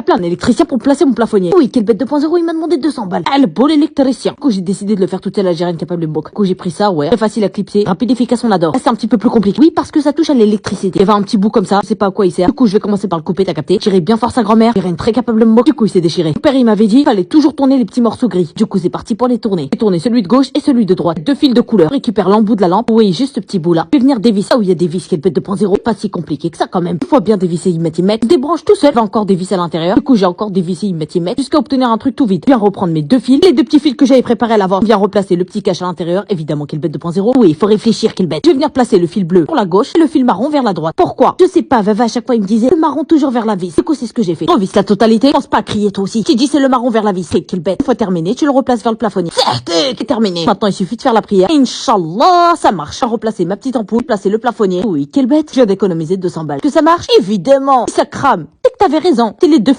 Appelé un électricien pour placer mon plafonnier. Oui, quelle bête 2.0, il m'a demandé 200 balles. Ah, le beau l'électricien. Du coup, j'ai décidé de le faire toute seule à gérer une capable boc. Du coup, j'ai pris ça, ouais. Très facile à clipser. Rapide, efficace, on adore. Là, c'est un petit peu plus compliqué. Oui, parce que ça touche à l'électricité. Il y avait un petit bout comme ça. Je sais pas à quoi il sert. Du coup, je vais commencer par le couper, t'as capté. Tirer bien fort sa grand-mère. Tirer une très capable boc. Du coup, il s'est déchiré. Mon père, il m'avait dit, fallait toujours tourner les petits morceaux gris. Du coup, c'est parti pour les tourner. J'ai tourné celui de gauche et celui de droite. Deux fils de couleur. Récupère l'embout de la lampe. Oui, juste ce petit bout là. Je vais venir dévisser. Ah oui, il y a des vis, quelle bête 2.0. Pas si compliqué que ça quand même. Une fois bien dévissé, il met. Je débranche tout seul. Va encore dévisser à l'intérieur. Du coup, j'ai encore dévissé, il met. Jusqu'à obtenir un truc tout vide. Bien reprendre mes deux fils. Les deux petits fils que j'avais préparés à l'avant. Bien replacer le petit cache à l'intérieur. Évidemment, quelle bête 2.0. Oui, il faut réfléchir, quelle bête. Je vais venir placer le fil bleu pour la gauche et le fil marron vers la droite. Pourquoi? Je sais pas, Vava à chaque fois il me disait le marron toujours vers la vis. Du coup, c'est ce que j'ai fait. Revisse la totalité. Pense pas à crier toi aussi. Tu dis c'est le marron vers la vis. C'est quelle bête. Une fois terminé, tu le replaces vers le plafonnier. C'est terminé. Maintenant, il suffit de faire la prière. Inch'Allah, ça marche. Je vais replacer ma petite ampoule, placer le plafonnier. Oui, quelle bête. Je viens d'économiser 200 balles. Que ça marche? Évidemment. Ça crame. C'est que t'avais raison. C'est les deux